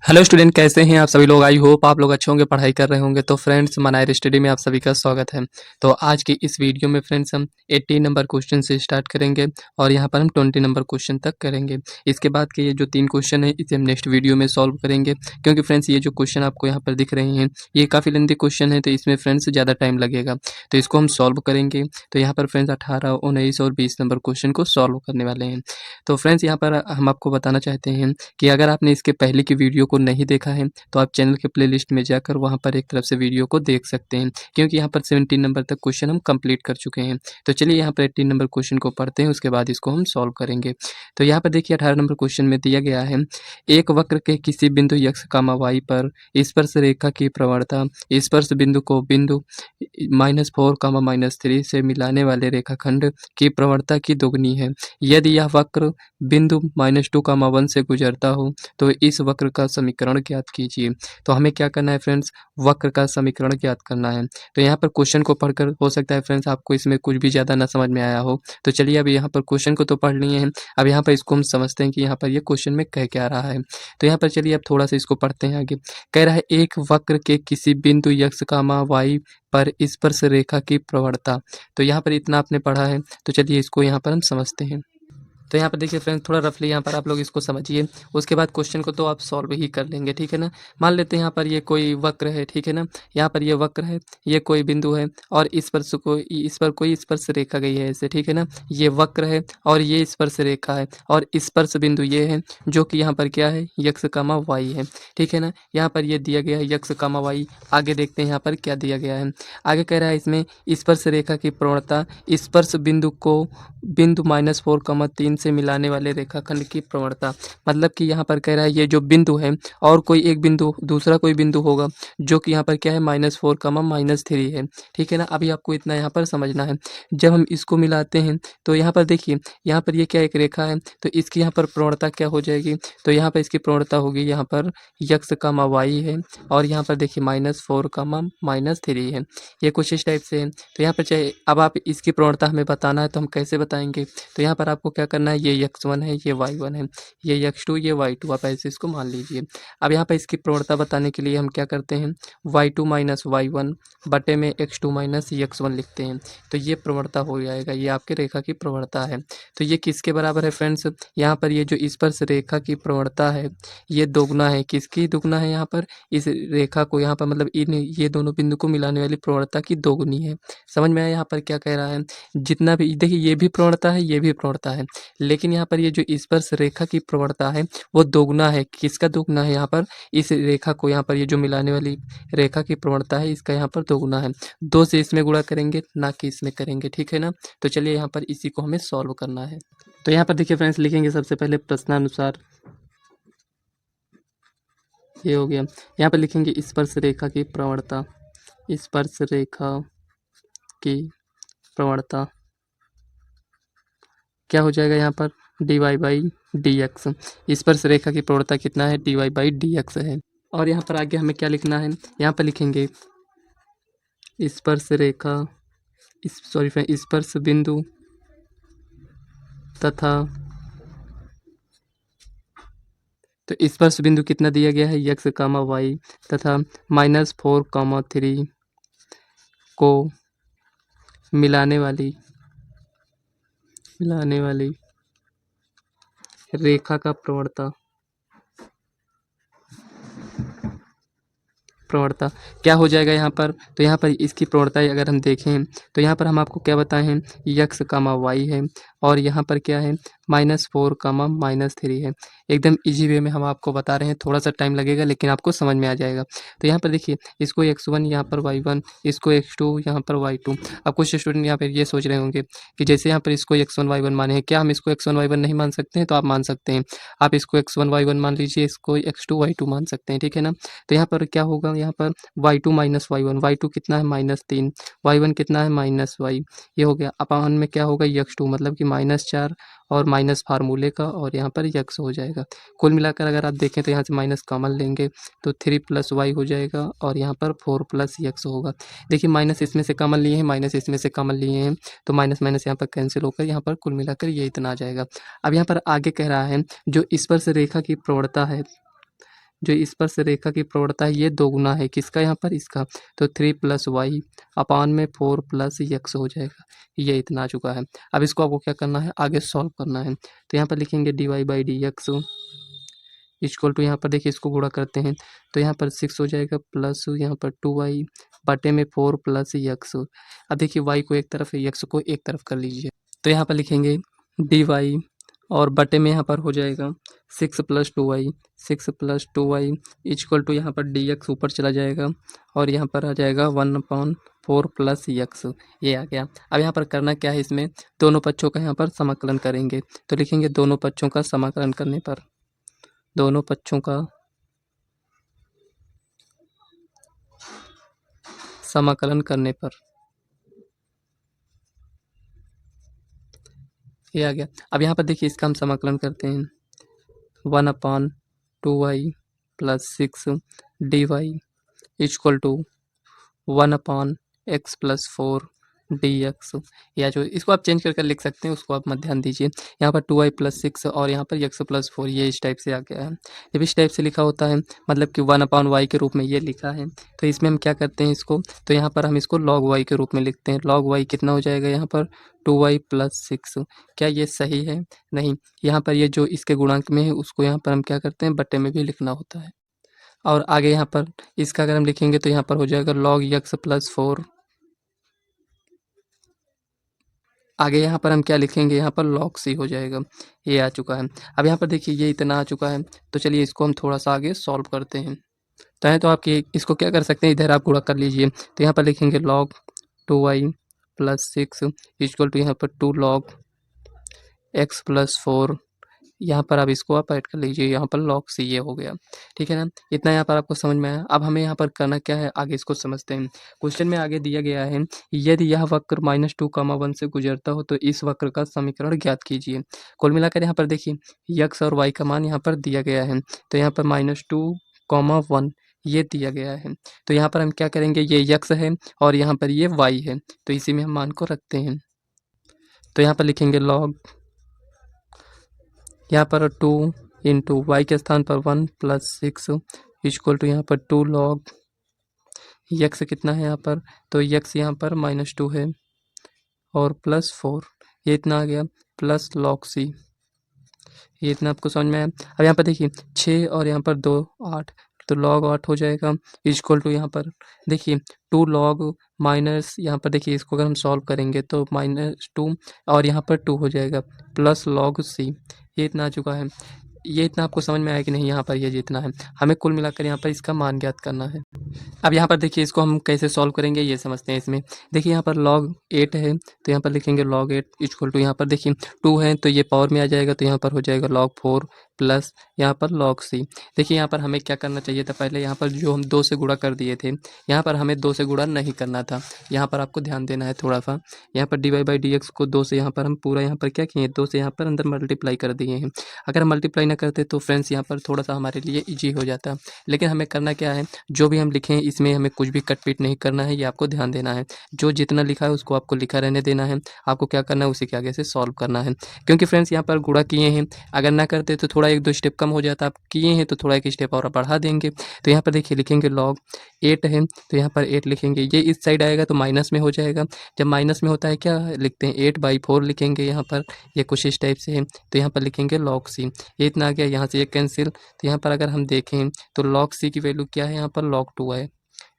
Hello student, कैसे हैं आप सभी लोग। आई होप आप लोग अच्छे होंगे, पढ़ाई कर रहे होंगे। तो फ्रेंड्स, मनायर स्टडी में आप सभी का स्वागत है। तो आज की इस वीडियो में फ्रेंड्स हम 80 नंबर क्वेश्चन से स्टार्ट करेंगे और यहाँ पर हम 20 नंबर क्वेश्चन तक करेंगे। इसके बाद के ये जो 3 क्वेश्चन है इसे हम नेक्स्ट वीडियो में सॉल्व करेंगे, क्योंकि फ्रेंड्स ये जो क्वेश्चन आपको यहाँ पर दिख रहे हैं ये काफ़ी लेंथी क्वेश्चन है, तो इसमें फ्रेंड्स ज़्यादा टाइम लगेगा। तो इसको हम सॉल्व करेंगे। तो यहाँ पर फ्रेंड्स 18, 19 और 20 नंबर क्वेश्चन को सॉल्व करने वाले हैं। तो फ्रेंड्स यहाँ पर हम आपको बताना चाहते हैं कि अगर आपने इसके पहले की वीडियो को नहीं देखा है तो आप चैनल के प्लेलिस्ट में जाकर वहाँ पर एक तरफ से वीडियो को देख सकते हैं, क्योंकि यहाँ पर 17 नंबर तक क्वेश्चन हम कंप्लीट कर चुके हैं। तो चलिए यहाँ पर 18 नंबर क्वेश्चन को पढ़ते हैं, उसके बाद इसको हम सॉल्व करेंगे। तो यहाँ पर देखिए 18 नंबर क्वेश्चन में दिया गया है, एक वक्र के किसी बिंदु x, y पर स्पर्श रेखा की प्रवणता स्पर्श बिंदु को बिंदु -4, -3 से मिलाने वाले रेखाखंड की प्रवणता की दोगुनी है। यदि यह वक्र बिंदु -2, 1 से गुजरता हो तो इस वक्र का समीकरण ज्ञात कीजिए। तो हमें क्या करना है फ्रेंड्स, वक्र का समीकरण ज्ञात करना है। तो यहाँ पर क्वेश्चन को पढ़कर हो सकता है फ्रेंड्स आपको इसमें कुछ भी ज़्यादा ना समझ में आया हो। तो चलिए अब यहाँ पर क्वेश्चन को तो पढ़ लिए हैं, अब यहाँ पर इसको हम समझते हैं कि यहाँ पर ये क्वेश्चन में कह क्या रहा है। तो यहाँ पर चलिए अब थोड़ा सा इसको पढ़ते हैं आगे। कह रहा है एक वक्र के किसी बिंदु x, y पर स्पर्श रेखा की प्रवणता। तो यहाँ पर इतना आपने पढ़ा है, तो चलिए इसको यहाँ पर हम समझते हैं। तो यहाँ पर देखिए फ्रेंड्स, थोड़ा रफली यहाँ पर आप लोग इसको समझिए, उसके बाद क्वेश्चन को तो आप सॉल्व ही कर लेंगे, ठीक है ना। मान लेते हैं यहाँ पर ये कोई वक्र है, ठीक है ना। यहाँ पर ये वक्र है, ये कोई बिंदु है और इस पर कोई स्पर्श रेखा गई है ऐसे, ठीक है ना। ये वक्र है और ये स्पर्श रेखा है और स्पर्श बिंदु ये है जो कि यहाँ पर क्या है, x, y है, ठीक है ना। यहाँ पर ये दिया गया है x, y। आगे देखते हैं यहाँ पर क्या दिया गया है। आगे कह रहा है इसमें स्पर्श रेखा की प्रवणता स्पर्श बिंदु को बिंदु -4, 3 से मिलाने वाले रेखाखंड की प्रवणता। मतलब कि यहाँ पर कह रहा है ये जो बिंदु है और कोई एक बिंदु, दूसरा कोई बिंदु होगा जो कि यहाँ पर क्या है -4, -3 है, ठीक है ना। अभी आपको इतना यहाँ पर समझना है। जब हम इसको मिलाते हैं तो यहाँ पर देखिए, यहाँ पर ये क्या एक रेखा है, तो इसकी यहाँ पर प्रवणता क्या हो जाएगी, तो यहाँ पर इसकी प्रवणता होगी यहाँ पर x, y है और यहाँ पर देखिए -4, -3 है। ये कुछ इस टाइप से है। तो यहाँ पर चाहे अब आप इसकी प्रवणता हमें बताना है तो हम कैसे बताएंगे। तो यहाँ पर आपको क्या करना है, ये x1 है, ये y1 है, ये x2, ये y2, आप ऐसे इसको मान लीजिए। अब यहाँ पर इसकी प्रवणता बताने के लिए हम क्या करते हैं, y2 - y1 बटे में x2 - x1 लिखते हैं। तो ये प्रवणता हो जाएगा, ये आपके रेखा की प्रवणता है। तो ये किसके बराबर है फ्रेंड्स, यहाँ पर ये जो स्पर्श रेखा की प्रवणता है ये दोगुना है, किसकी दोगुना है, यहाँ पर इस रेखा को, यहाँ पर मतलब इन ये दोनों बिंदु को मिलाने वाली प्रवणता की दोगुनी है। समझ में आया यहाँ पर क्या कह रहा है। जितना भी देखिए ये भी प्रवणता है, ये भी प्रवणता है, लेकिन यहाँ पर ये जो स्पर्श रेखा की प्रवणता है वो दोगुना है। किसका दोगुना है, यहाँ पर इस रेखा को, यहाँ पर ये जो मिलाने वाली रेखा की प्रवणता है इसका यहाँ पर दोगुना है। 2 से इसमें गुणा करेंगे ना कि इसमें करेंगे, ठीक है ना। तो चलिए यहाँ पर इसी को हमें सॉल्व करना है। तो यहाँ पर देखिए फ्रेंड्स, लिखेंगे सबसे पहले प्रश्नानुसार, ये हो गया। यहाँ पर लिखेंगे स्पर्श रेखा की प्रवणता, स्पर्श रेखा की प्रवणता क्या हो जाएगा, यहाँ पर dy/dx। स्पर्श रेखा की प्रवणता कितना है, dy/dx है। और यहाँ पर आगे हमें क्या लिखना है, यहाँ पर लिखेंगे स्पर्श रेखा, स्पर्श बिंदु तथा, तो स्पर्श बिंदु कितना दिया गया है, x, y तथा -4, 3 को मिलाने वाली रेखा का प्रवणता क्या हो जाएगा यहाँ पर। तो यहाँ पर इसकी प्रवणता अगर हम देखें तो यहाँ पर हम आपको क्या बताए हैं, x, y है और यहाँ पर क्या है -4, -3 है। एकदम इजी वे में हम आपको बता रहे हैं, थोड़ा सा टाइम लगेगा लेकिन आपको समझ में आ जाएगा। तो यहाँ पर देखिए इसको x1, यहाँ पर y1, इसको x2, यहाँ पर y2। अब कुछ स्टूडेंट यहाँ पर ये सोच रहे होंगे कि जैसे यहाँ पर इसको x1, y1 माने हैं, क्या हम इसको x1, y1 नहीं मान सकते हैं, तो आप मान सकते हैं। आप इसको x1, y1 मान लीजिए, इसको x2, y2 मान सकते हैं, ठीक है ना। तो यहाँ पर क्या होगा, यहाँ पर y2 - y1, y2 कितना है -3, y1 कितना है -y, ये हो गया। अपान में क्या होगा, x2 मतलब कि -4 और माइनस फार्मूले का और यहाँ पर x हो जाएगा। कुल मिलाकर अगर आप देखें तो यहाँ से माइनस कॉमन लेंगे तो 3 + y हो जाएगा और यहाँ पर 4 + x होगा। देखिए माइनस इसमें से कॉमन लिए हैं, माइनस इसमें से कॉमन लिए हैं, तो माइनस माइनस यहाँ पर कैंसिल होकर यहाँ पर कुल मिलाकर ये इतना आ जाएगा। अब यहाँ पर आगे कह रहा है जो स्पर्श रेखा की प्रवणता है, जो स्पर्श रेखा की प्रवणता है ये 2 गुना है किसका यहाँ पर, इसका। तो 3 + y अपान में 4 + x हो जाएगा। ये इतना आ चुका है। अब इसको आपको क्या करना है, आगे सॉल्व करना है। तो यहाँ पर लिखेंगे dy/dx इक्वल टू, यहाँ पर देखिए इसको गुणा करते हैं तो यहाँ पर 6 हो जाएगा प्लस यहाँ पर 2y बटे में 4 + x। अब देखिए y को एक तरफ है, x को एक तरफ कर लीजिए। तो यहाँ पर लिखेंगे dy और बटे में यहाँ पर हो जाएगा 6 + 2y, 6 + 2y इक्वल टू यहाँ पर dx ऊपर चला जाएगा और यहाँ पर आ जाएगा 1/4 + x। ये आ गया। अब यहाँ पर करना क्या है, इसमें दोनों पक्षों का यहाँ पर समाकलन करेंगे। तो लिखेंगे दोनों पक्षों का समाकलन करने पर, दोनों पक्षों का समाकलन करने पर ये आ गया। अब यहाँ पर देखिए इसका हम समाकलन करते हैं 1/2y + 6 dy equal to 1/x + 4 dx। या जो इसको आप चेंज करके लिख सकते हैं, उसको आप मत ध्यान दीजिए। यहाँ पर 2y + 6 और यहाँ पर x + 4 ये इस टाइप से आ गया है। जब इस टाइप से लिखा होता है मतलब कि 1/y के रूप में ये लिखा है, तो इसमें हम क्या करते हैं इसको, तो यहाँ पर हम इसको log y के रूप में लिखते हैं। log y कितना हो जाएगा यहाँ पर 2y + 6। क्या ये सही है? नहीं। यहाँ पर ये जो इसके गुणांक में है उसको यहाँ पर हम क्या करते हैं, बटे में भी लिखना होता है। और आगे यहाँ पर इसका अगर हम लिखेंगे तो यहाँ पर हो जाएगा log x + 4। आगे यहाँ पर हम क्या लिखेंगे, यहाँ पर log c हो जाएगा। ये आ चुका है। अब यहाँ पर देखिए ये इतना आ चुका है, तो चलिए इसको हम थोड़ा-सा आगे सॉल्व करते हैं। चाहें तो आप ये इसको क्या कर सकते हैं, इधर आप गुणा कर लीजिए। तो यहाँ पर लिखेंगे log 2y + 6 इक्वल टू यहाँ पर 2 log x + 4। यहाँ पर अब इसको आप ऐड कर लीजिए, यहाँ पर log c ये हो गया। ठीक है ना? इतना यहाँ पर आपको समझ में आया। अब हमें यहाँ पर करना क्या है, आगे इसको समझते हैं। क्वेश्चन में आगे दिया गया है, यदि यह वक्र -2, 1 से गुजरता हो तो इस वक्र का समीकरण ज्ञात कीजिए। कुल मिलाकर यहाँ पर देखिए x और y का मान यहाँ पर दिया गया है। तो यहाँ पर -2, 1 ये दिया गया है। तो यहाँ पर हम क्या करेंगे, ये x है और यहाँ पर ये y है, तो इसी में हम मान को रखते हैं। तो यहाँ पर लिखेंगे log, यहाँ पर 2 इंटू वाई के स्थान पर 1 + 6 इक्वल टू यहाँ पर 2 log x कितना है यहाँ पर, तो x यहाँ पर -2 है और +4 ये इतना आ गया प्लस log c। ये इतना आपको समझ में आया। अब यहाँ पर देखिए 6 और यहाँ पर 2 8, तो log 8 हो जाएगा इक्वल टू यहाँ पर देखिए 2 log माइनस, यहाँ पर देखिए इसको अगर हम सॉल्व करेंगे तो -2 और यहाँ पर 2 हो जाएगा प्लस log c। ये इतना आ चुका है। ये इतना आपको समझ में आया कि नहीं, यहाँ पर ये जितना है हमें कुल मिलाकर यहाँ पर इसका मान ज्ञात करना है। अब यहाँ पर देखिए इसको हम कैसे सॉल्व करेंगे ये समझते हैं। इसमें देखिए यहाँ पर log 8 है तो यहाँ पर लिखेंगे log 8 इक्वल टू यहाँ पर देखिए 2 है तो ये पावर में आ जाएगा, तो यहाँ पर हो जाएगा log 4 प्लस यहाँ पर log c। देखिए यहाँ पर हमें क्या करना चाहिए था, पहले यहाँ पर जो हम 2 से गुणा कर दिए थे, यहाँ पर हमें 2 से गुणा नहीं करना था। यहाँ पर आपको ध्यान देना है थोड़ा सा। यहाँ पर dy/dx को 2 से यहाँ पर हम पूरा यहाँ पर क्या किए, 2 से यहाँ पर अंदर मल्टीप्लाई कर दिए हैं। अगर मल्टीप्लाई ना करते तो फ्रेंड्स यहाँ पर थोड़ा सा हमारे लिए ईजी हो जाता। लेकिन हमें करना क्या है, जो भी हम लिखें इसमें हमें कुछ भी कट पीट नहीं करना है, ये आपको ध्यान देना है। जो जितना लिखा है उसको आपको लिखा रहने देना है। आपको क्या करना है, उसी के आगे से सॉल्व करना है। क्योंकि फ्रेंड्स यहाँ पर गुणा किए हैं, अगर ना करते तो थोड़ा 1-2 स्टेप कम हो जाता। आप किए हैं तो थोड़ा 1 स्टेप और बढ़ा देंगे। तो यहाँ पर देखिए लिखेंगे log 8 है तो यहाँ पर 8 लिखेंगे, ये इस साइड आएगा तो माइनस में हो जाएगा। जब माइनस में होता है क्या लिखते हैं, 8/4 लिखेंगे यहाँ पर, ये कुछ इस टाइप से है। तो यहाँ पर लिखेंगे log c। ये इतना आ गया, यहाँ से ये कैंसिल। तो यहाँ पर अगर हम देखें तो log c की वैल्यू क्या है, यहाँ पर log 2 है,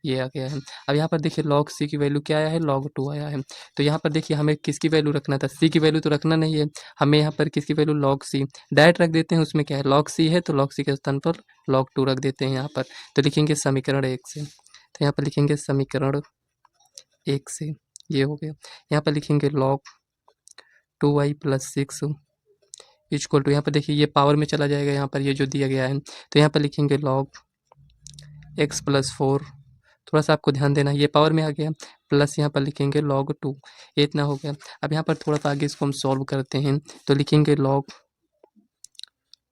ये आ गया है। अब यहाँ पर देखिए log c की वैल्यू क्या आया है, log 2 आया है। तो यहाँ पर देखिए हमें किसकी वैल्यू रखना था, c की वैल्यू तो रखना नहीं है हमें, यहाँ पर किसकी वैल्यू log c डायरेक्ट रख देते हैं। उसमें क्या है, log c है तो log c के स्थान पर log 2 रख देते हैं यहाँ पर। तो लिखेंगे समीकरण 1 से, तो यहाँ पर लिखेंगे समीकरण 1 से, ये हो गया। यहाँ पर लिखेंगे log 2y + 6 इक्वल टू, यहाँ पर देखिए ये पावर में चला जाएगा, यहाँ पर ये जो दिया गया है। तो यहाँ पर लिखेंगे log x + 4, थोड़ा सा आपको ध्यान देना है, ये पावर में आ गया, प्लस यहाँ पर लिखेंगे log 2, ये इतना हो गया। अब यहाँ पर थोड़ा सा आगे इसको हम सॉल्व करते हैं। तो लिखेंगे log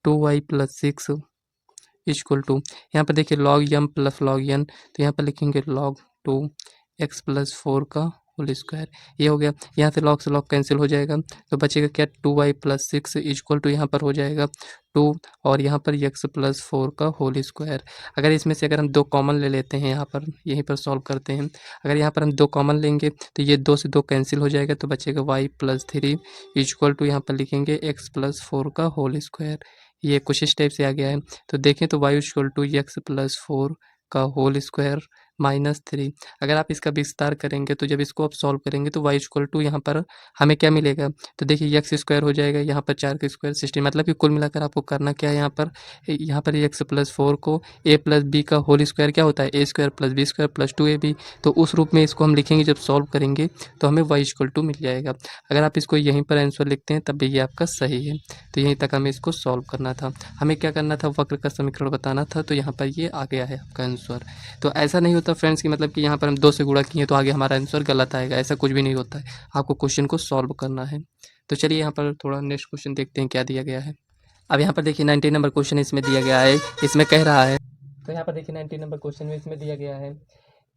2y + 6 इक्वल टू, यहाँ पर देखिए log m + log n, तो यहाँ पर लिखेंगे log 2 x + 4 का होल स्क्वायर, ये हो गया। यहाँ से लॉग से लॉग कैंसिल हो जाएगा, तो बचेगा क्या, 2y+6 इक्वल टू यहाँ पर हो जाएगा 2, और यहाँ पर x+4 का होल स्क्वायर। अगर इसमें से अगर हम 2 कॉमन ले लेते हैं, यहाँ पर यहीं पर सॉल्व करते हैं, अगर यहाँ पर हम 2 कॉमन लेंगे तो ये 2 से 2 कैंसिल हो जाएगा, तो बचेगा y+3 इक्वल टू यहाँ पर लिखेंगे x+4 का होल स्क्वायर। ये कुछ इस टाइप से आ गया है। तो देखें तो y इक्वल टू x+4 का होल स्क्वायर -3। अगर आप इसका विस्तार करेंगे तो जब इसको आप सॉल्व करेंगे तो y इक्वल टू यहाँ पर हमें क्या मिलेगा, तो देखिए एक्स स्क्वायर हो जाएगा, यहाँ पर 4 का स्क्वायर 16, मतलब कि कुल मिलाकर आपको करना क्या है, यहाँ पर x+4 को a+b का होल स्क्वायर क्या होता है, a² + b² + 2ab। तो उस रूप में इसको हम लिखेंगे, जब सॉल्व करेंगे तो हमें y इक्वल टू मिल जाएगा। अगर आप इसको यहीं पर आंसर लिखते हैं तब भी ये आपका सही है। तो यहीं तक हमें इसको सॉल्व करना था। हमें क्या करना था, वक्र का समीकरण बताना था, तो यहाँ पर ये आ गया है आपका आंसर। तो ऐसा नहीं होता फ्रेंड्स कि मतलब कि यहाँ पर हम 2 से गुणा किए तो आगे हमारा आंसर गलत आएगा, ऐसा कुछ भी नहीं होता है। आपको क्वेश्चन को सॉल्व करना है। तो चलिए यहाँ पर थोड़ा नेक्स्ट क्वेश्चन देखते हैं क्या दिया गया है। अब यहाँ पर देखिए 19 नंबर क्वेश्चन इसमें दिया गया है, इसमें कह रहा है, तो यहाँ पर देखिए 19 नंबर क्वेश्चन में इसमें दिया गया है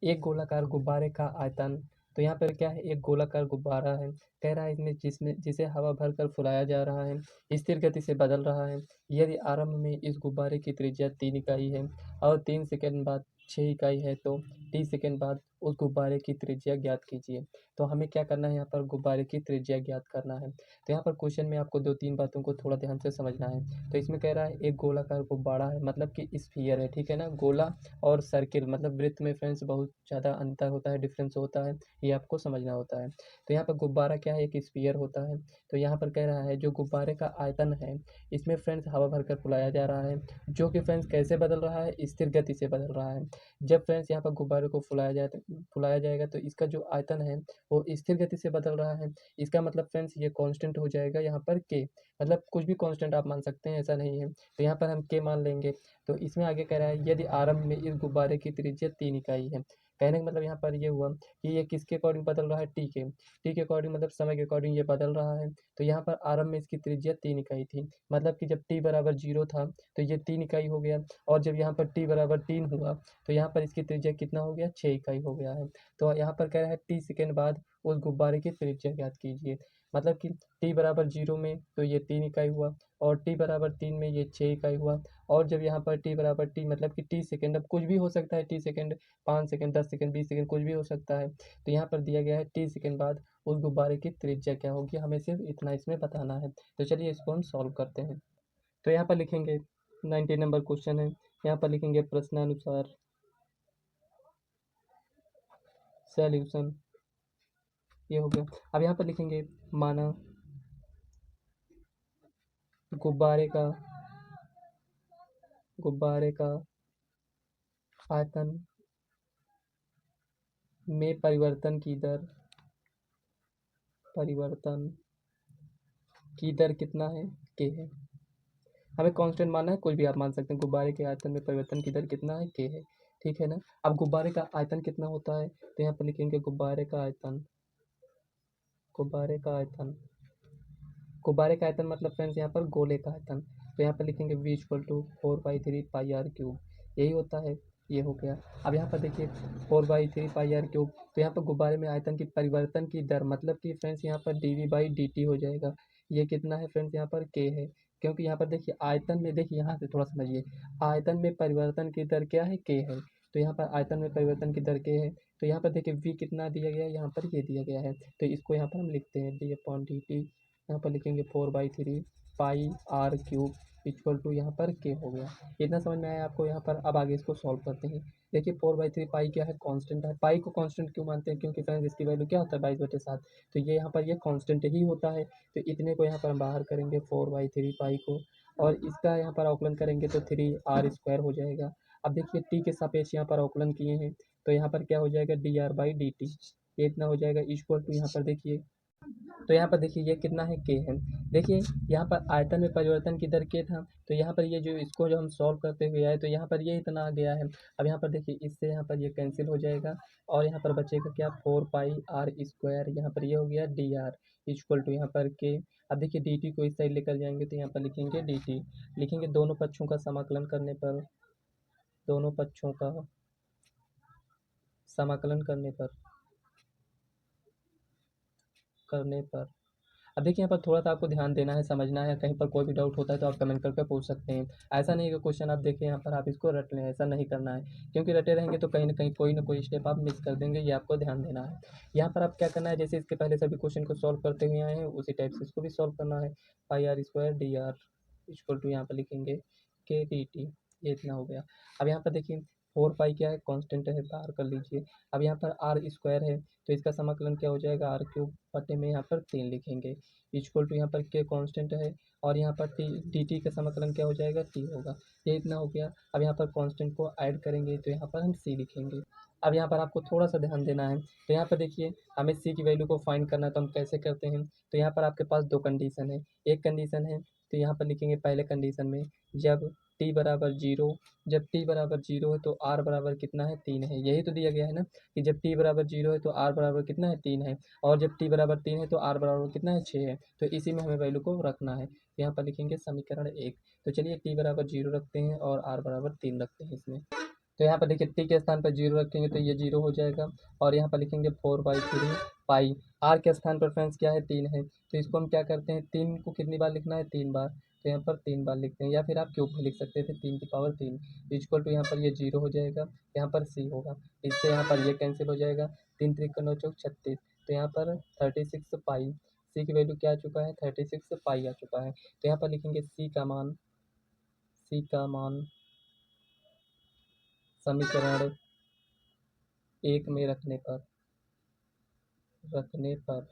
एक गोलाकार गुब्बारे का आयतन। तो यहाँ पर क्या है, एक गोलाकार गुब्बारा है, कह रहा है इसमें जिसे हवा भरकर फुलाया जा रहा है, स्थिर गति से बदल रहा है। यदि आरंभ में इस गुब्बारे की त्रिज्या 3 इकाई है और 3 सेकंड बाद 6 इकाई है, तो 30 सेकंड बाद उस गुब्बारे की त्रिज्या ज्ञात कीजिए। तो हमें क्या करना है, यहाँ पर गुब्बारे की त्रिज्या ज्ञात करना है। तो यहाँ पर क्वेश्चन में आपको 2-3 बातों को थोड़ा ध्यान से समझना है। तो इसमें कह रहा है एक गोलाकार गुब्बारा है, मतलब कि स्फीयर है, ठीक है ना। गोला और सर्किल मतलब वृत्त में फ्रेंड्स बहुत ज़्यादा अंतर होता है, डिफरेंस होता है, ये आपको समझना होता है। तो यहाँ पर गुब्बारा क्या है, एक स्फीयर होता है। तो यहाँ पर कह रहा है जो गुब्बारे का आयतन है, इसमें फ्रेंड्स हवा भरकर फुलाया जा रहा है, जो कि फ्रेंड्स कैसे बदल रहा है, स्थिर गति से बदल रहा है। जब फ्रेंड्स यहाँ पर गुब्बारे को फुलाया जाएगा तो इसका जो आयतन है वो स्थिर गति से बदल रहा है। इसका मतलब फ्रेंड्स ये कांस्टेंट हो जाएगा यहाँ पर के, मतलब कुछ भी कांस्टेंट आप मान सकते हैं, ऐसा नहीं है। तो यहाँ पर हम के मान लेंगे। तो इसमें आगे कह रहा है यदि आरंभ में इस गुब्बारे की त्रिज्या 3 इकाई है, कहने का मतलब यहाँ पर ये हुआ कि ये किसके अकॉर्डिंग बदल रहा है, टी के अकॉर्डिंग, मतलब समय के अकॉर्डिंग ये बदल रहा है। तो यहाँ पर आरंभ में इसकी त्रिज्या 3 इकाई थी, मतलब कि जब टी बराबर 0 था तो ये 3 इकाई हो गया, और जब यहाँ पर टी बराबर 3 हुआ तो यहाँ पर इसकी त्रिज्या कितना हो गया, 6 इकाई हो गया है। तो यहाँ पर कह रहा है टी सेकेंड बाद उस गुब्बारे की त्रिज्या ज्ञात कीजिए, मतलब कि टी बराबर 0 में तो ये 3 इकाई हुआ, और टी बराबर 3 में ये 6 इकाई हुआ, और जब यहाँ पर टी बराबर टी मतलब कि टी सेकेंड, अब कुछ भी हो सकता है, T second 5 second 10 second 20 second कुछ भी हो सकता है। तो यहाँ पर दिया गया है टी सेकेंड बाद उस गुब्बारे की त्रिज्या क्या होगी, हमें सिर्फ इतना इसमें बताना है। तो चलिए इसको हम सॉल्व करते हैं। तो यहाँ पर लिखेंगे 19 नंबर क्वेश्चन है, यहाँ पर लिखेंगे प्रश्नानुसार सॉल्यूशन, ये हो गया। अब यहाँ पर लिखेंगे माना गुब्बारे का गुब्बारे का आयतन में परिवर्तन की दर कितना है, के है। हमें कांस्टेंट मानना है, कोई भी आप मान सकते हैं। गुब्बारे के आयतन में परिवर्तन की दर कितना है, के है, ठीक है ना। अब गुब्बारे का आयतन कितना होता है, तो यहाँ पर लिखेंगे गुब्बारे का आयतन गुब्बारे का आयतन मतलब फ्रेंड्स यहाँ पर गोले का आयतन। तो यहाँ पर लिखेंगे v इक्वल टू 4/3 πr³ यही होता है, ये हो गया। अब यहाँ पर देखिए 4/3 πr³, तो यहाँ पर गुब्बारे में आयतन की परिवर्तन की दर मतलब कि फ्रेंड्स यहाँ पर dv/dt हो जाएगा। ये कितना है फ्रेंड्स, यहाँ पर k है, क्योंकि यहाँ पर देखिए आयतन में, देखिए यहाँ से थोड़ा समझिए, आयतन में परिवर्तन की दर क्या है, k है। तो यहाँ पर आयतन में परिवर्तन की दर k है। तो यहाँ पर देखिए v कितना दिया गया है, यहाँ पर ये दिया गया है। तो इसको यहाँ पर हम लिखते हैं d/dt, यहाँ पर लिखेंगे 4/3 πr³ इक्वल टू यहाँ पर के हो गया। इतना समझ में आया आपको यहाँ पर। अब आगे इसको सॉल्व करते हैं। देखिए 4/3 पाई क्या है, कांस्टेंट है। पाई को कांस्टेंट क्यों मानते हैं, क्योंकि फ्रेंड्स इसकी वैल्यू क्या होता है, 22/7। तो ये यहाँ पर ये कांस्टेंट ही होता है। तो इतने को यहाँ पर हम बाहर करेंगे 4/3 पाई को, और इसका यहाँ पर अवकलन करेंगे तो 3r² हो जाएगा। अब देखिए टी के सापेक्ष यहाँ पर अवकलन किए हैं, तो यहाँ पर क्या हो जाएगा, dr/dt, ये इतना हो जाएगा इक्वल टू, यहाँ पर देखिए, तो यहाँ पर देखिए ये कितना है, के है। देखिए यहाँ पर आयतन में परिवर्तन की दर के था, तो यहाँ पर ये जो इसको जो हम सॉल्व करते हुए आए तो यहाँ पर ये इतना आ गया है। अब यहाँ पर देखिए इससे यहाँ पर ये कैंसिल हो जाएगा, और यहाँ पर बचेगा क्या, 4πr², यहाँ पर ये हो गया dr इक्वल टू यहाँ पर के। अब देखिए dt को इस साइड लेकर जाएंगे तो यहाँ पर लिखेंगे dt, लिखेंगे दोनों पक्षों का समाकलन करने पर, दोनों पक्षों का समाकलन करने पर करने पर। अब देखिए यहाँ पर थोड़ा-सा आपको ध्यान देना है, समझना है, कहीं पर कोई भी डाउट होता है तो आप कमेंट करके पूछ सकते हैं। ऐसा नहीं है कि क्वेश्चन आप देखिए यहाँ पर आप इसको रट लें, ऐसा नहीं करना है, क्योंकि रटे रहेंगे तो कहीं न कोई स्टेप आप मिस कर देंगे, ये आपको ध्यान देना है। यहाँ पर आप क्या करना है, जैसे इसके पहले सभी क्वेश्चन को सॉल्व करते हुए आए हैं, उसी टाइप से इसको भी सॉल्व करना है। Pi r square d r equal to यहाँ पर लिखेंगे के डी टी, ये इतना हो गया। अब यहाँ पर देखिए 4 पाई क्या है, कांस्टेंट है, बाहर कर लीजिए। अब यहाँ पर आर स्क्वायर है, तो इसका समाकलन क्या हो जाएगा, आर क्यूब बटे में यहाँ पर 3 लिखेंगे, इक्वल टू यहाँ पर के कांस्टेंट है, और यहाँ पर टी डी टी का समाकलन क्या हो जाएगा, टी होगा। ये इतना हो गया। अब यहाँ पर कांस्टेंट को ऐड करेंगे तो यहाँ पर हम सी लिखेंगे। अब यहाँ पर आपको थोड़ा सा ध्यान देना है, तो यहाँ पर देखिए हमें सी की वैल्यू को फाइंड करना है, तो हम कैसे करते हैं, तो यहाँ पर आपके पास दो कंडीशन है। एक कंडीशन है तो यहाँ पर लिखेंगे पहले कंडीशन में, जब टी बराबर जीरो, जब टी बराबर जीरो है तो आर बराबर कितना है, 3 है। यही तो दिया गया है ना, कि जब टी बराबर जीरो है तो आर बराबर कितना है, 3 है, और जब टी बराबर 3 है तो आर बराबर कितना है, 6 है। तो इसी में हमें वैल्यू को रखना है। यहाँ पर लिखेंगे समीकरण 1। तो चलिए टी बराबर जीरो रखते हैं और आर बराबर 3 रखते हैं इसमें। तो यहाँ पर देखिए टी के स्थान पर जीरो रखेंगे तो ये जीरो हो जाएगा, और यहाँ पर लिखेंगे 4/3 पाई। आर के स्थान पर फ्रेंड्स क्या है, 3 है, तो इसको हम क्या करते हैं, 3 को कितनी बार लिखना है, 3 बार, तो यहाँ पर 3 बार लिखते हैं, या फिर आप क्यूब में लिख सकते थे 3 की पावर 3 इक्वल टू यहाँ पर ये जीरो हो जाएगा, यहाँ पर सी होगा, इससे यहाँ पर ये कैंसिल हो जाएगा, 3 त्रिक 9 चौक 36, तो यहाँ पर 36 पाई, सी की वैल्यू क्या आ चुका है, 36 पाई आ चुका है। तो यहाँ पर लिखेंगे सी का मान समीकरण 1 में रखने पर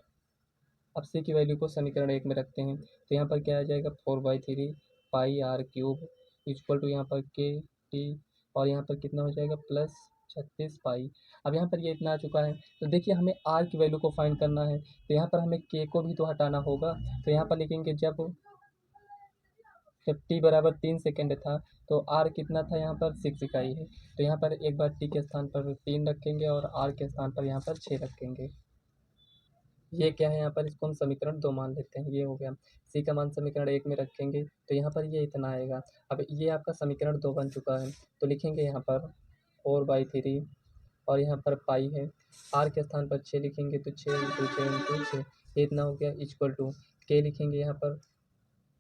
अब सी की वैल्यू को समीकरण 1 में रखते हैं, तो यहाँ पर क्या आ जाएगा, 4/3 पाई आर क्यूब इक्वल टू यहाँ पर के टी, और यहाँ पर कितना हो जाएगा, प्लस 36 पाई। अब यहाँ पर ये इतना आ चुका है, तो देखिए हमें आर की वैल्यू को फाइंड करना है, तो यहाँ पर हमें के को भी तो हटाना होगा, तो यहाँ पर लिखेंगे जब टी बराबर 3 सेकेंड था तो आर कितना था, यहाँ पर 6 इकाई है, तो यहाँ पर एक बार टी के स्थान पर 3 रखेंगे और आर के स्थान पर यहाँ पर 6 रखेंगे। ये क्या है, यहाँ पर इसको हम समीकरण 2 मान लेते हैं, ये हो गया। सी का मान समीकरण 1 में रखेंगे तो यहाँ पर ये इतना आएगा। अब ये आपका समीकरण 2 बन चुका है, तो लिखेंगे यहाँ पर 4/3, और यहाँ पर पाई है, आर के स्थान पर 6 लिखेंगे तो 6 × 6 × 6, ये इतना हो गया, इक्वल टू के लिखेंगे यहाँ पर,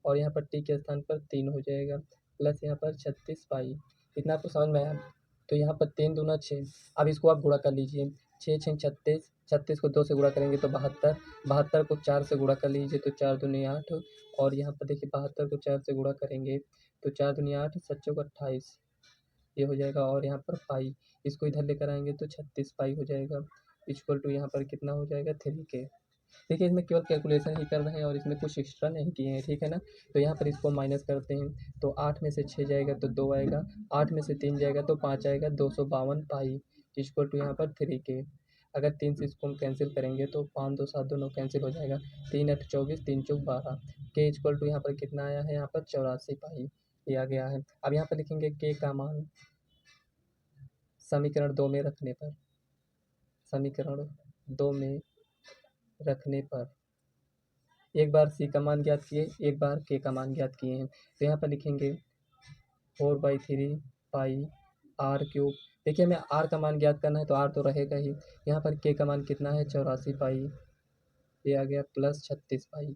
और यहाँ पर टी के स्थान पर 3 हो जाएगा, प्लस यहाँ पर 36 पाई। इतना आपको समझ में आया। तो यहाँ पर 3 दूना 6, अब इसको आप गुणा कर लीजिए, 6 6 36, 36 को 2 से गुणा करेंगे तो 72, 72 को 4 से गुणा कर लीजिए तो 4 दूनी 8, और यहाँ पर देखिए 72 को 4 से गुणा करेंगे तो 4 दूनी 8, 7 चौक 28, ये हो जाएगा, और यहाँ पर पाई, इसको इधर लेकर आएंगे तो 36 पाई हो जाएगा, इक्वल टू यहाँ पर कितना हो जाएगा, 3 के। देखिए इसमें केवल कैलकुलेशन ही कर रहे हैं और इसमें कुछ एक्स्ट्रा नहीं किए हैं, ठीक है ना। तो यहाँ पर इसको माइनस करते हैं, तो 8 में से 6 जाएगा तो 2 आएगा, 8 में से 3 जाएगा तो 5 आएगा, 252 पाई इक्वल टू यहाँ पर 3 के। अगर 3 से इसको हम कैंसिल करेंगे तो 5 2 7 दोनों कैंसिल हो जाएगा, 3 8 24, 3 चौक 12, के इक्वल टू यहाँ पर कितना आया है, यहाँ पर 84 पाई, ये आ गया है। अब यहाँ पर लिखेंगे के का मान समीकरण 2 में रखने पर, समीकरण 2 में रखने पर एक बार सी का मान ज्ञात किए, एक बार के का मान ज्ञात किए हैं, तो यहाँ पर लिखेंगे 4/3 पाई आर क्यूब। देखिए हमें आर का मान ज्ञात करना है तो आर तो रहेगा ही, यहाँ पर के का मान कितना है, 84 पाई, ये आ गया, प्लस 36 पाई,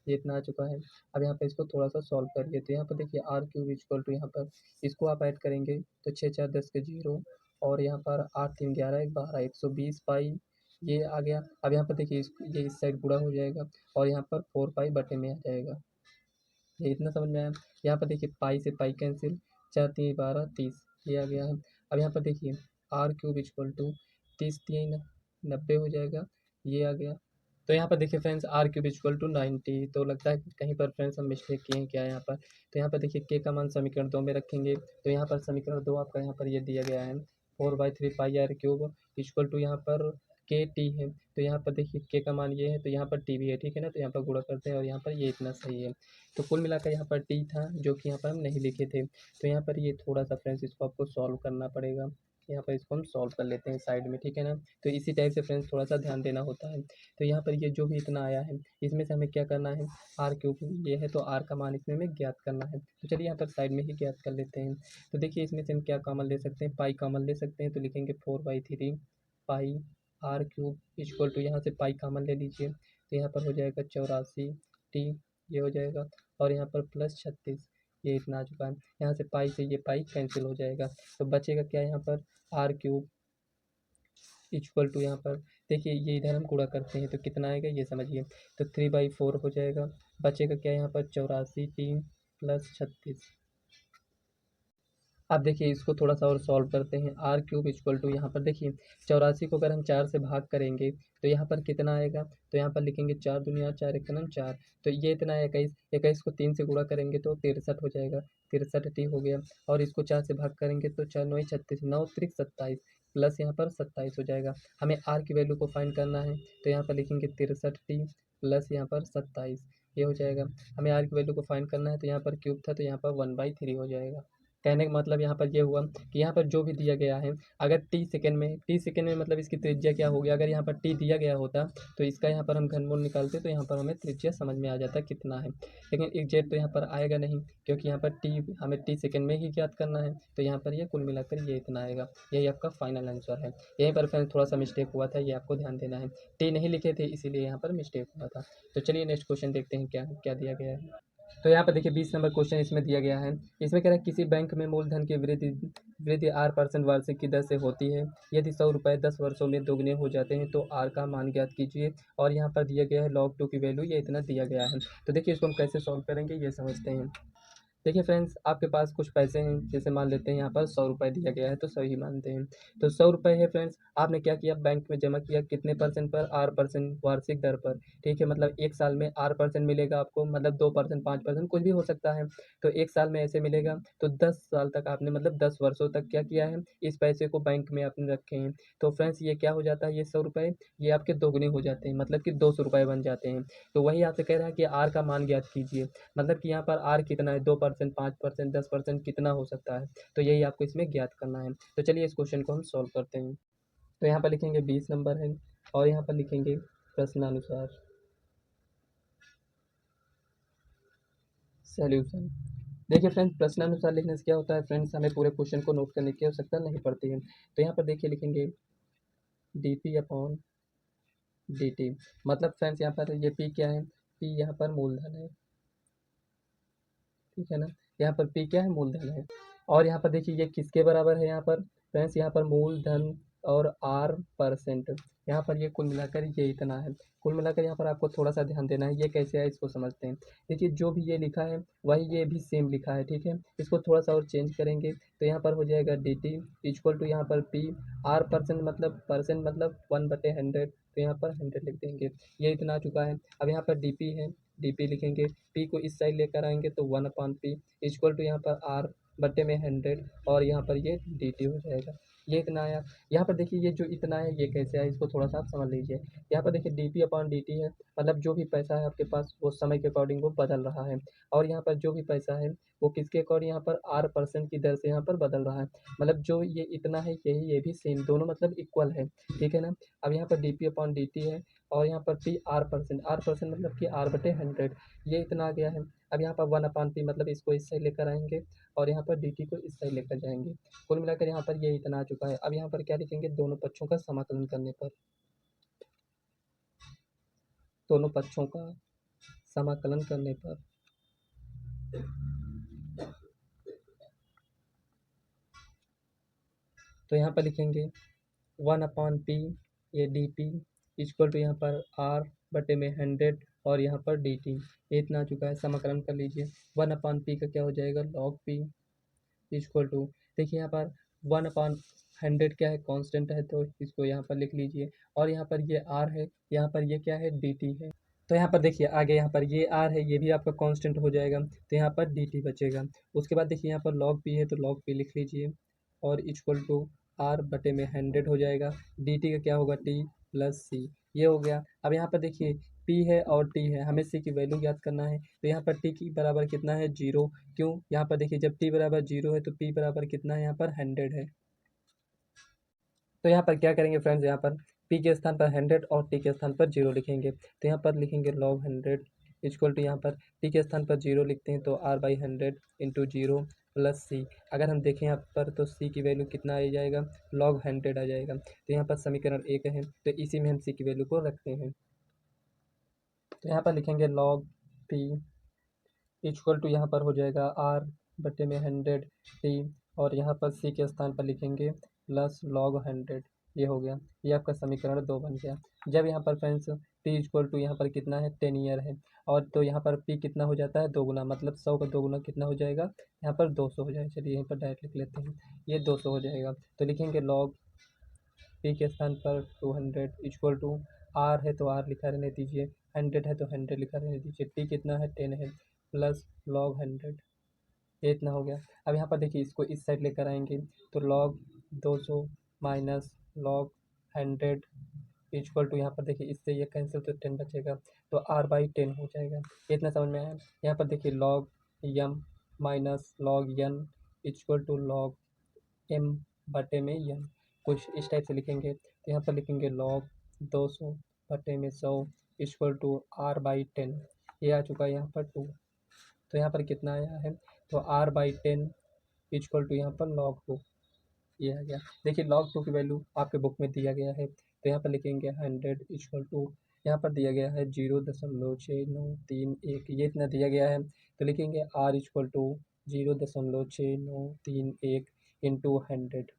ये इतना आ चुका है। अब यहाँ पर इसको थोड़ा सा सॉल्व करिए, तो यहाँ पर देखिए आर क्यूब इक्वल टू यहाँ पर इसको आप ऐड करेंगे तो 6 4 10 के 0, और यहाँ पर 8 3 11 1 12, 120 पाई, ये आ गया। अब यहाँ पर देखिए ये इस साइड गुणा हो जाएगा, और यहाँ पर 4 पाई बटे में आ जाएगा, ये इतना समझ में आया। यहाँ पर देखिए पाई से पाई कैंसिल, 4 3 12 30, ये आ गया है। अब यहाँ पर देखिए आर क्यूब इक्वल टू 30 3 90 हो जाएगा, ये आ गया। तो यहाँ पर देखिए friends r cube equal to 90, तो लगता है कि कहीं पर फ्रेंड्स हम मिस्टेक किए हैं क्या यहाँ पर। तो यहाँ पर देखिए के का मान समीकरण 2 में रखेंगे, तो यहाँ पर समीकरण 2 आपका यहाँ पर ये दिया गया है, 4/3 पाई आर क्यूब इक्वल टू यहाँ पर के टी है, तो यहाँ पर देखिए के का मान ये है, तो यहाँ पर टी भी है, ठीक है ना, तो यहाँ पर गुणा करते हैं और यहाँ पर ये इतना सही है। तो कुल मिलाकर यहाँ पर टी था जो कि यहाँ पर हम नहीं लिखे थे, तो यहाँ पर ये थोड़ा सा फ्रेंड्स इसको आपको सॉल्व करना पड़ेगा। यहाँ पर इसको हम सॉल्व कर लेते हैं साइड में, ठीक है ना। तो इसी टाइप से फ्रेंड्स थोड़ा सा ध्यान देना होता है। तो यहाँ पर ये जो भी इतना आया है इसमें से हमें क्या करना है, आर क्यूब ये है तो आर का मान इसमें हमें ज्ञात करना है। तो चलिए यहाँ पर साइड में ही ज्ञात कर लेते हैं। तो देखिए इसमें से हम क्या कॉमन ले सकते हैं, पाई कॉमन ले सकते हैं, तो लिखेंगे 4/3 पाई आर क्यूब इक्वल टू यहाँ से पाई कॉमन ले लीजिए, तो यहाँ पर हो जाएगा 84t, ये हो जाएगा, और यहाँ पर प्लस 36, ये इतना आ चुका है। यहाँ से पाई से ये पाई कैंसिल हो जाएगा, तो बचेगा क्या यहाँ पर r³ इक्वल टू, यहाँ पर देखिए ये इधर हम गुणा करते हैं तो कितना आएगा ये समझिए, तो 3/4 हो जाएगा। बचेगा क्या यहाँ पर 84t प्लस 36। अब देखिए इसको थोड़ा सा और सॉल्व करते हैं। r³ इक्वल टू, यहाँ पर देखिए 84 को अगर हम 4 से भाग करेंगे तो यहाँ पर कितना आएगा, तो यहाँ पर लिखेंगे 4 दूनी 4, 1 का 4, तो ये इतना है 21। 21 को 3 से गुणा करेंगे तो 63 हो जाएगा, 63t हो गया। और इसको 4 से भाग करेंगे तो 4 9 36, 9 त्रिक 27, प्लस यहाँ पर 27 हो जाएगा। हमें r की वैल्यू को फाइंड करना है, तो यहाँ पर लिखेंगे 63t प्लस यहाँ पर 27, ये हो जाएगा। हमें r की वैल्यू को फाइंड करना है, तो यहाँ पर क्यूब था तो यहाँ पर 1/3 हो जाएगा। कहने का मतलब यहाँ पर ये हुआ कि यहाँ पर जो भी दिया गया है, अगर टी सेकेंड में मतलब इसकी त्रिज्या क्या हो गया, अगर यहाँ पर टी दिया गया होता तो इसका यहाँ पर हम घनमूल निकालते तो यहाँ पर हमें त्रिज्या समझ में आ जाता कितना है। लेकिन एग्जैक्ट तो यहाँ पर आएगा नहीं, क्योंकि यहाँ पर टी हमें टी सेकेंड में ही ज्ञात करना है, तो यहाँ पर ये कुल मिलाकर ये इतना आएगा। यही आपका फाइनल आंसर है। यहीं पर फिर थोड़ा सा मिस्टेक हुआ था, ये आपको ध्यान देना है। टी नहीं लिखे थे इसीलिए यहाँ पर मिस्टेक हुआ था। तो चलिए नेक्स्ट क्वेश्चन देखते हैं क्या क्या दिया गया है। तो यहाँ पर देखिए 20 नंबर क्वेश्चन इसमें दिया गया है। इसमें कह रहा है किसी बैंक में मूलधन की वृद्धि r% वार्षिक की दर से होती है। यदि 100 रुपये 10 वर्षों में दोगुने हो जाते हैं तो r का मान ज्ञात कीजिए। और यहाँ पर दिया गया है log 2 की वैल्यू, ये इतना दिया गया है। तो देखिए इसको हम कैसे सॉल्व करेंगे ये समझते हैं। देखिए फ्रेंड्स, आपके पास कुछ पैसे हैं, जैसे मान लेते हैं यहाँ पर 100 रुपये दिया गया है, तो 100 ही मानते हैं। तो 100 रुपये है फ्रेंड्स, आपने क्या किया, बैंक में जमा किया, कितने परसेंट पर, r% वार्षिक दर पर। ठीक है, मतलब एक साल में r% मिलेगा आपको, मतलब 2%, 5%, कुछ भी हो सकता है। तो एक साल में ऐसे मिलेगा, तो 10 साल तक आपने, मतलब 10 वर्षों तक क्या किया है, इस पैसे को बैंक में आपने रखे हैं। तो फ्रेंड्स ये क्या हो जाता है, ये 100 रुपये ये आपके दोगुने हो जाते हैं, मतलब कि 200 रुपये बन जाते हैं। तो वही आपसे कह रहा है कि r का मान ज्ञात कीजिए, मतलब कि यहाँ पर r कितना है, 2%, 5%, 10% कितना हो सकता है। तो यही आपको इसमें ज्ञात करना है। तो चलिए इस क्वेश्चन को हम सॉल्व करते हैं। तो यहाँ पर लिखेंगे 20 नंबर है, और यहाँ पर लिखेंगे प्रश्नानुसार सॉल्यूशन। देखिए फ्रेंड्स, प्रश्नानुसार लिखने से क्या होता है फ्रेंड्स, हमें पूरे क्वेश्चन को नोट करने की आवश्यकता नहीं पड़ती है। तो यहाँ पर देखिए लिखेंगे dp/dt, मतलब फ्रेंड्स यहाँ पर ये p क्या है, p यहाँ पर मूलधन है, ठीक है ना। यहाँ पर p क्या है, मूलधन है। और यहाँ पर देखिए ये किसके बराबर है, यहाँ पर फ्रेंड्स यहाँ पर मूलधन और r%, यहाँ पर ये कुल मिलाकर ये इतना है। कुल मिलाकर यहाँ पर आपको थोड़ा सा ध्यान देना है, ये कैसे है इसको समझते हैं। देखिए जो भी ये लिखा है वही ये भी सेम लिखा है, ठीक है। इसको थोड़ा सा और चेंज करेंगे तो यहाँ पर हो जाएगा dt इक्वल टू, यहाँ पर p, r% मतलब परसेंट मतलब 1/100, तो यहाँ पर 100 लिख देंगे, ये इतना आ चुका है। अब यहाँ पर dp है, dp लिखेंगे, p को इस साइड लेकर आएंगे तो 1/p इक्वल टू, यहाँ पर r बटे में 100, और यहाँ पर ये dt हो जाएगा, ये इतना आया। यहाँ पर देखिए ये जो इतना है ये कैसे आया, इसको थोड़ा सा आप समझ लीजिए। यहाँ पर देखिए dp/dt है, मतलब जो भी पैसा है आपके पास वो समय के अकॉर्डिंग वो बदल रहा है। और यहाँ पर जो भी पैसा है वो किसके अकॉर्डिंग, यहाँ पर r% की दर से यहाँ पर बदल रहा है। मतलब जो ये इतना है यही ये भी सेम, दोनों मतलब इक्वल है, ठीक है ना। अब यहाँ पर dp/dt है, और यहाँ पर p r% मतलब कि r/100, ये इतना आ गया है। अब यहाँ पर 1/p मतलब इसको इस साइड लेकर आएंगे, और यहाँ पर dt को इस साइड लेकर जाएंगे। कुल मिलाकर यहाँ पर ये इतना आ चुका है। अब यहाँ पर क्या लिखेंगे, दोनों पक्षों का समाकलन करने पर, दोनों पक्षों का समाकलन करने पर तो यहाँ पर लिखेंगे 1/p, ये dt इक्वल टू, यहाँ पर r/100, और यहाँ पर dt, ये इतना आ चुका है। समाकलन कर लीजिए, 1/p का क्या हो जाएगा, log p इक्वल टू, देखिए यहाँ पर 1/100 क्या है, कांस्टेंट है, तो इसको यहाँ पर लिख लीजिए। और यहाँ पर ये r है, यहाँ पर ये क्या है, dt है। तो यहाँ पर देखिए आगे यहाँ पर ये r है, ये भी आपका कांस्टेंट हो जाएगा, तो यहाँ पर dt बचेगा। उसके बाद देखिए यहाँ पर log p है, तो log p लिख लीजिए, और इक्वल टू r/100 हो जाएगा। dt का क्या होगा, t प्लस c, ये हो गया। अब यहाँ पर देखिए p है और t है, हमें c की वैल्यू याद करना है। तो यहाँ पर t की बराबर कितना है, 0। क्यों, यहाँ पर देखिए जब t बराबर 0 है तो p बराबर कितना है, यहाँ पर 100 है। तो यहाँ पर क्या करेंगे फ्रेंड्स, यहाँ पर p के स्थान पर 100 और t के स्थान पर 0 लिखेंगे। तो यहाँ पर लिखेंगे log 100 इक्वल टू, यहाँ पर t के स्थान पर 0 लिखते हैं तो r/100 इंटू 0 प्लस c। अगर हम देखें यहाँ पर तो c की वैल्यू कितना आ जाएगा, log 100 आ जाएगा। तो यहाँ पर समीकरण 1 है, तो इसी में हम c की वैल्यू को रखते हैं। तो यहाँ पर लिखेंगे log p इक्वल टू यहाँ पर हो जाएगा r बटे में 100t और यहाँ पर c के स्थान पर लिखेंगे प्लस log 100। ये हो गया, ये आपका समीकरण 2 बन गया। जब यहाँ पर फ्रेंड्स t इक्वल टू यहाँ पर कितना है 10 ईयर है और तो यहाँ पर p कितना हो जाता है 2 गुना, मतलब 100 का 2 गुना कितना हो जाएगा यहाँ पर 200 हो जाएगा। चलिए यहीं पर डायरेक्ट लिख लेते हैं, ये 200 हो जाएगा। तो लिखेंगे log p के स्थान पर 200 इक्वल टू r है तो r लिखा रहने दीजिए, 100 है तो 100 लिखा रहने दीजिए, t कितना है 10 है प्लस log 100, ये इतना हो गया। अब यहाँ पर देखिए इसको इस साइड लेकर आएंगे तो log 200 minus log 100 equal to यहाँ पर देखिए इससे ये कैंसिल तो 10 बचेगा तो r/10 हो जाएगा। ये इतना समझ में आया। यहाँ पर देखिए log m minus log n equal to log m बटे में n, कुछ इस टाइप से लिखेंगे। तो यहाँ पर लिखेंगे log 200 बटे में 100 इक्वल टू r/10, ये आ चुका है यहाँ पर 2। तो यहाँ पर कितना आया है तो r/10 इक्वल टू यहाँ पर log 2, ये आ गया। देखिए log 2 की वैल्यू आपके बुक में दिया गया है तो यहाँ पर लिखेंगे 100 इक्वल टू यहाँ पर दिया गया है 0.6931, ये इतना दिया गया है तो लिखेंगे r इक्वल टू 0.6931 इंटू 100।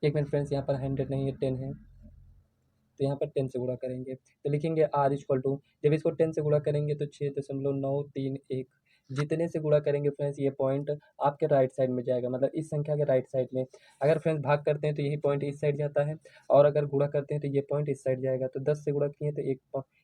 एक मिनट फ्रेंड्स, यहाँ पर 100 नहीं है 10 है तो यहाँ पर 10 से गुणा करेंगे तो लिखेंगे r इक्वल टू, जब इसको 10 से गुणा करेंगे तो 6.931, जितने से गुणा करेंगे फ्रेंड्स ये पॉइंट आपके राइट साइड में जाएगा, मतलब इस संख्या के राइट साइड में। अगर फ्रेंड्स भाग करते हैं तो यही पॉइंट इस साइड जाता है और अगर गुणा करते हैं तो ये पॉइंट इस साइड जाएगा। तो 10 से गुणा किए तो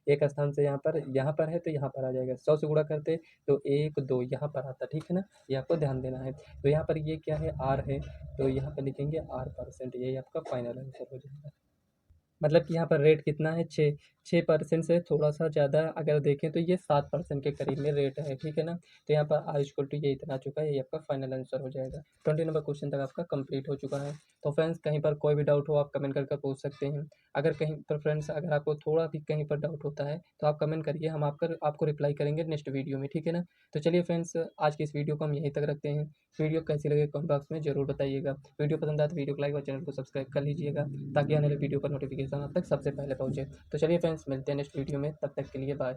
एक स्थान से यहाँ पर है तो यहाँ पर आ जाएगा। 100 से गुणा करते तो 1 2 यहाँ पर आता, ठीक है ना, ये आपको ध्यान देना है। तो यहाँ पर ये क्या है r है तो यहाँ पर लिखेंगे r%, यही आपका फाइनल आंसर हो जाएगा। मतलब कि यहाँ पर रेट कितना है 6% से थोड़ा सा ज़्यादा अगर देखें तो ये 7% के करीब में रेट है, ठीक है ना। तो यहाँ पर r इक्वल टू ये इतना आ चुका है, ये आपका फाइनल आंसर हो जाएगा। 20 नंबर क्वेश्चन तक आपका कंप्लीट हो चुका है। तो फ्रेंड्स कहीं पर कोई भी डाउट हो आप कमेंट करके पूछ सकते हैं। अगर कहीं पर फ्रेंड्स अगर आपको थोड़ा भी कहीं पर डाउट होता है तो आप कमेंट करिए, हम आपको रिप्लाई करेंगे नेक्स्ट वीडियो में, ठीक है ना। तो चलिए फ्रेंड्स आज की इस वीडियो को हम यहीं तक रखते हैं। वीडियो कैसी लगे कमेंट बॉक्स में ज़रूर बताइएगा। वीडियो पसंद आए तो वीडियो को लाइक और चैनल को सब्सक्राइब कर लीजिएगा ताकि आने वाले वीडियो का नोटिफिकेशन आप तक सबसे पहले पहुंचे। तो चलिए फ्रेंड्स मिलते हैं नेक्स्ट वीडियो में, तब तक के लिए बाय।